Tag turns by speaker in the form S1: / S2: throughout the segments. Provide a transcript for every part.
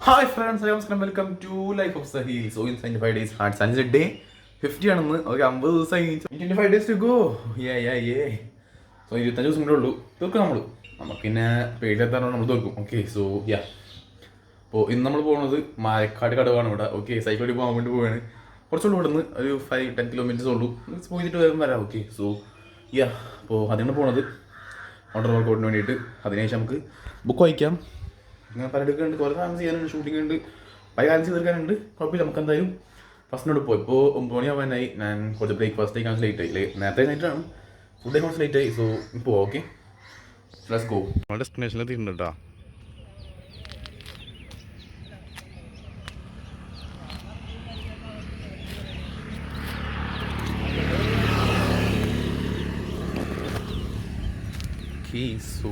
S1: Hi friends, welcome to Life of Sahil. So in 25 days, hard Sunday day 50 ആണെന്ന് ഒരു 50 ദിവസമായി 25 days to go. So 25 ദിവസം കൂടെ ഉള്ളൂ തീർക്കും നമുക്ക് പിന്നെ പേടിലെത്താനോ നമ്മൾ തീർക്കും. സോ അപ്പോൾ ഇന്ന് നമ്മൾ പോകുന്നത് മായക്കാട് കടവാണ് ഇവിടെ. സൈക്കിളിൽ പോകാൻ വേണ്ടി പോവുകയാണ്. കുറച്ചുള്ളൂ ഇവിടെ നിന്ന് ഒരു 5-10 കിലോമീറ്റേഴ്സ് ഉള്ളൂ. പോയിട്ട് വരാം. സോ അപ്പോൾ അതിനാണ് പോണത് ഓർഡർ വർക്കൗട്ടിന് വേണ്ടിയിട്ട്. അതിനുശേഷം നമുക്ക് ബുക്ക് വായിക്കാം. അങ്ങനെ പലയിടൊക്കെ ഉണ്ട്, കുറേ സാധനം ചെയ്യാനുണ്ട്, ഷൂട്ടിംഗ് ഉണ്ട്, പല കാര്യം ചെയ്ത് തീർക്കാനുണ്ട്. കുഴപ്പമില്ല, നമുക്ക് എന്തായാലും ഫസ്റ്റിനോട് പോയി. ഇപ്പോൾ 9 മണിയാവാനായി. ഞാൻ കുറച്ച് ബ്രേക്ക്ഫാസ്റ്റ് കഴിക്കാൻ ലേറ്റ് ആയി. നേരത്തെ നൈറ്റാണ്, ഫുഡ് കഴിക്കാൻ കുറച്ച് ലേറ്റ് ആയി. സോ ഇപ്പോൾ ലെറ്റ്സ് ഗോ. നമ്മുടെ ഡെസ്റ്റിനേഷനിൽ എത്തിയിട്ടുണ്ട് കേട്ടോ. സോ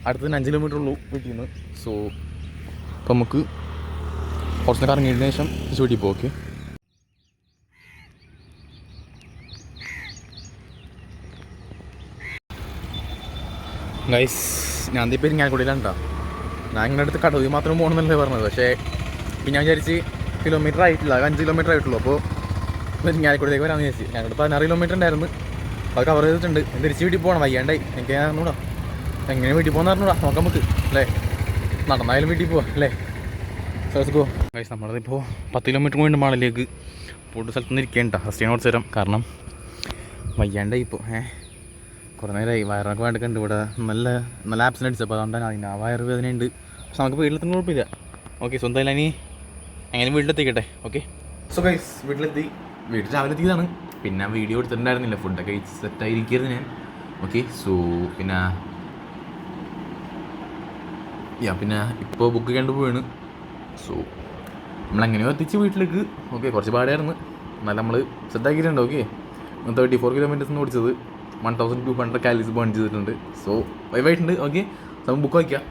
S1: അടുത്തതിന് 5 കിലോമീറ്റർ ഉള്ളൂ വീട്ടിൽ നിന്ന്. സോ അപ്പോൾ നമുക്ക് കുറച്ച് നേരം ഇറങ്ങിയതിന് ശേഷം വീട്ടിൽ പോകും. ഗൈസ്, ഞാൻ ഇപ്പോൾ ഇരിങ്ങാലക്കുടിയിലാണ് കേട്ടോ. ഞാൻ ഇങ്ങനെ അടുത്ത് കടവിൽ മാത്രം പോകണമെന്നല്ലേ പറഞ്ഞത്. പക്ഷേ ഇപ്പം ഞാൻ വിചാരിച്ച് കിലോമീറ്റർ ആയിട്ടില്ല, 5 കിലോമീറ്റർ ആയിട്ടുള്ളൂ. അപ്പോൾ ഇരിങ്ങാലക്കുടിയിലേക്ക് വരാമെന്ന് വിചാരിച്ചു. ഞാനിവിടെ 16 കിലോമീറ്റർ ഉണ്ടായിരുന്നു, അത് കവർ ചെയ്തിട്ടുണ്ട്. തിരിച്ച് വീട്ടിൽ പോകണം, വയ്യാണ്ടായി. എനിക്ക് അറിഞ്ഞൂടാ എങ്ങനെ വീട്ടിൽ പോകുന്ന അറിഞ്ഞൂടാ. നോക്കാം നമുക്ക് അല്ലേ, നടന്നായാലും വീട്ടിൽ പോവാം അല്ലേ. ഗോ ഗൈസ്, നമ്മളിപ്പോൾ 10 കിലോമീറ്റർ കൊണ്ട് മാളിലേക്ക് പോയിട്ട് സ്ഥലത്തുനിന്ന് ഇരിക്കേണ്ട ഫസ്റ്റ് ചെയ്യാൻ കുറച്ച് നേരം. കാരണം വയ്യാണ്ടായി ഇപ്പോൾ. കുറേ നേരമായി വയറൊക്കെ വേണ്ടിക്കുണ്ട്. ഇവിടെ നല്ല നല്ല ആപ്സിന് അടിച്ചത്. അപ്പോൾ അതുകൊണ്ടാണ് അതിന് ആ വയറുവേദനയുണ്ട്. പക്ഷെ നമുക്ക് വീട്ടിലെത്തുന്ന കുഴപ്പമില്ല. സോ എന്തായാലും ഇനി എങ്ങനെ വീട്ടിലെത്തിക്കട്ടെ. സോ ഗൈസ്, വീട്ടിൽ രാവിലെ എത്തിയതാണ്. പിന്നെ വീഡിയോ എടുത്തിട്ടുണ്ടായിരുന്നില്ല, ഫുഡൊക്കെ കഴിച്ച് സെറ്റായിരിക്കുന്നു ഞാൻ. സോ പിന്നെ ഇപ്പോൾ ബുക്ക് ചെയ്യേണ്ടി പോവാണ്. സോ നമ്മളെങ്ങനെയോ എത്തിച്ച് വീട്ടിലേക്ക്. കുറച്ച് പാടായിരുന്നു, എന്നാലും നമ്മൾ സെറ്റാക്കിയിട്ടുണ്ട്. 34 കിലോമീറ്റേഴ്സ് ഓടിച്ചത് 1200 കാലറീസ് ബേൺ ചെയ്തിട്ടുണ്ട്. സോ വൈവായിട്ടുണ്ട്. നമുക്ക് ബുക്ക് വായിക്കാം.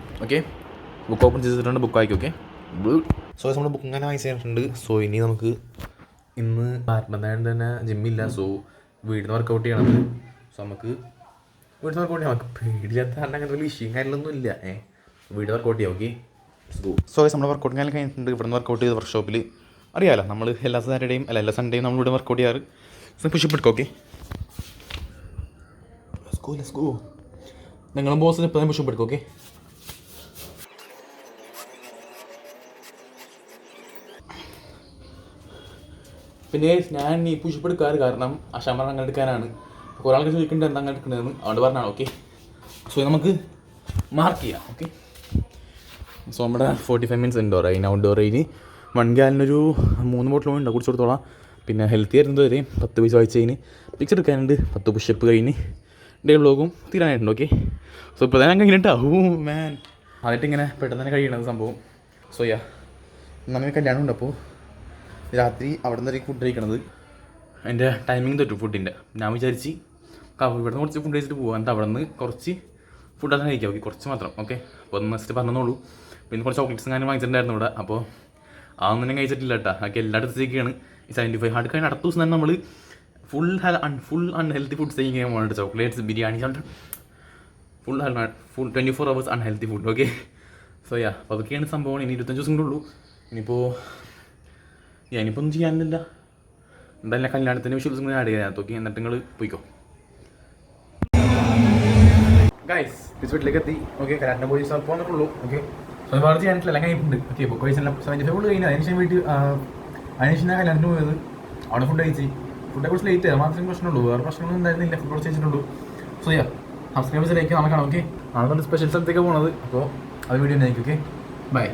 S1: ബുക്ക് ഓപ്പൺ ചെയ്തിട്ടുണ്ട്, ബുക്ക് വായിക്കും. സോ നമ്മൾ ബുക്ക് ഇങ്ങനെ വായിച്ചിട്ടുണ്ട്. സോ ഇനി നമുക്ക് ഇന്ന് ആത്മനായണ്ട് തന്നെ ജിമ്മില്ല. സോ വീട്ടിൽ നിന്ന് വർക്കൗട്ട് ചെയ്യണത്. സോ നമുക്ക് വീട്ടിൽ നിന്ന് വർക്കൗട്ട് ചെയ്യാം. നമുക്ക് പേടിയില്ലാത്ത കാരണം അങ്ങനെ വലിയ വിഷയം കാര്യങ്ങളൊന്നും ഇല്ല. വീട്ടിൽ വർക്കൗട്ട് ചെയ്യാം. സോ നമ്മൾ വർക്കൗട്ട് കാലം കഴിഞ്ഞിട്ടുണ്ട്. ഇവിടെ നിന്ന് വർക്കൗട്ട് ചെയ്ത് വർക്ക്ഷോപ്പിൽ അറിയാമല്ലോ, നമ്മൾ എല്ലാ സാറ്റർഡേയും എല്ലാ സൺഡേയും നമ്മൾ ഇവിടെ വർക്കൗട്ട് ചെയ്യാറ്. പുഷപ്പ് എടുക്കാം. Let's go. നിങ്ങളും ബോസ് ഇപ്പോൾ പുഷപ്പ് എടുക്കും. പിന്നെ ഞാൻ ഈ പുഷപ്പ് എടുക്കാറ് കാരണം അശാമറ അങ്ങനെ എടുക്കാനാണ്. കുറേ ആൾക്ക് ചോദിക്കേണ്ടത് എന്താ അങ്ങനെ എടുക്കണതെന്ന്, അതുകൊണ്ട് പറഞ്ഞാണ്. സോ നമുക്ക് മാർക്ക് ചെയ്യാം. സോ നമ്മുടെ 45 മിനിറ്റ്സ് ഇൻഡോർ ആയി. ഔട്ട്ഡോർ ആയി 1 ഗാലനൊരു 3 ബോട്ടിൽ ഉണ്ട്, കുടിച്ചു കൊടുത്തോളാം. പിന്നെ ഹെൽത്തി ആയിരുന്നത് വരെയും 10 പൈസ വായിച്ച് കഴിഞ്ഞ് പിക്ചർ എടുക്കാനുണ്ട്. 10 പുഷപ്പ് കഴിഞ്ഞ് ഡേ വ്ളോഗും തീരാനായിട്ടുണ്ട്. സോ ഇപ്പോൾ തന്നെ ഇങ്ങനെ മാൻ അതിട്ട് ഇങ്ങനെ പെട്ടെന്ന് തന്നെ കഴിയണത് സംഭവം. സോ ഇന്നങ്ങനെ കല്യാണം ഉണ്ട്. അപ്പോൾ രാത്രി അവിടെ നിന്നായിരിക്കും ഫുഡ് കഴിക്കണത്. അതിൻ്റെ ടൈമിങ് തെറ്റും ഫുഡിൻ്റെ. ഞാൻ വിചാരിച്ച് ഇവിടെ നിന്ന് കുറച്ച് ഫുഡ് കഴിച്ചിട്ട് പോകാം. എന്നിട്ട് അവിടെ നിന്ന് കുറച്ച് ഫുഡെല്ലാം കഴിക്കാം. കുറച്ച് മാത്രം. അപ്പോൾ ഒന്ന് നെക്സ്റ്റ് പറഞ്ഞോളൂ. പിന്നെ കുറച്ച് ചോക്ലേറ്റ്സും കാര്യം വാങ്ങിച്ചിട്ടുണ്ടായിരുന്നു ഇവിടെ. അപ്പോൾ അതൊന്നും കഴിച്ചിട്ടില്ല കേട്ടോ. എല്ലായിടത്തേക്കാണ് ഈ 75 ഹാർഡ് കഴിഞ്ഞ അടുത്ത ദിവസം തന്നെ നമ്മൾ ഫുൾ അൺഹെൽത്തി ഫുഡ്സ് കഴിക്കാൻ പോകുന്നുണ്ട്. Chocolates, biryani, full 24 hours unhealthy food. So അപ്പോൾ അതൊക്കെയാണ് സംഭവം. ഇനി 25 ദിവസം കൂടെ ഉള്ളൂ. ഇനിയിപ്പോൾ ഒന്നും ചെയ്യാനില്ല. എന്തായാലും കല്യാണത്തിൻ്റെ വിഷ്വൽസും കൂടി ആഡ് ചെയ്യാൻ. എന്നിട്ട് നിങ്ങൾ പോയിക്കോ. ഗൈസ്, വീട്ടിലേക്ക് എത്തി. കല്യാണം പോയി പോന്നിട്ടുള്ളൂ. സോ ഒരുപാട് ചെയ്യാനിട്ടില്ല, എല്ലാം കഴിഞ്ഞിട്ടുണ്ട്. ബുക്ക് വൈസെല്ലാം 75 ഫുഡ് കഴിഞ്ഞാൽ അതിനുശേഷം അതിനുശേഷം ഞാൻ കല്യാണത്തിന് പോയത്. അവിടെ ഫുഡ് കഴിച്ച് ഫുഡെ കുറച്ച് ലേറ്റ് ആയി, മാത്രമേ പ്രശ്നമുള്ളൂ. വേറെ പ്രശ്നമൊന്നും ഉണ്ടായിരുന്നില്ല. ഫുഡ് കുറച്ച് കഴിച്ചിട്ടുള്ളൂ. സോ സബ്സ്ക്രൈബേഴ്സിലേക്ക് നമുക്ക് കാണാം. നാളെ സ്പെഷ്യൽ സ്ഥലത്തേക്ക് പോകുന്നത്. അപ്പോൾ അത് വീഡിയോ ആയിരിക്കും. ബൈ.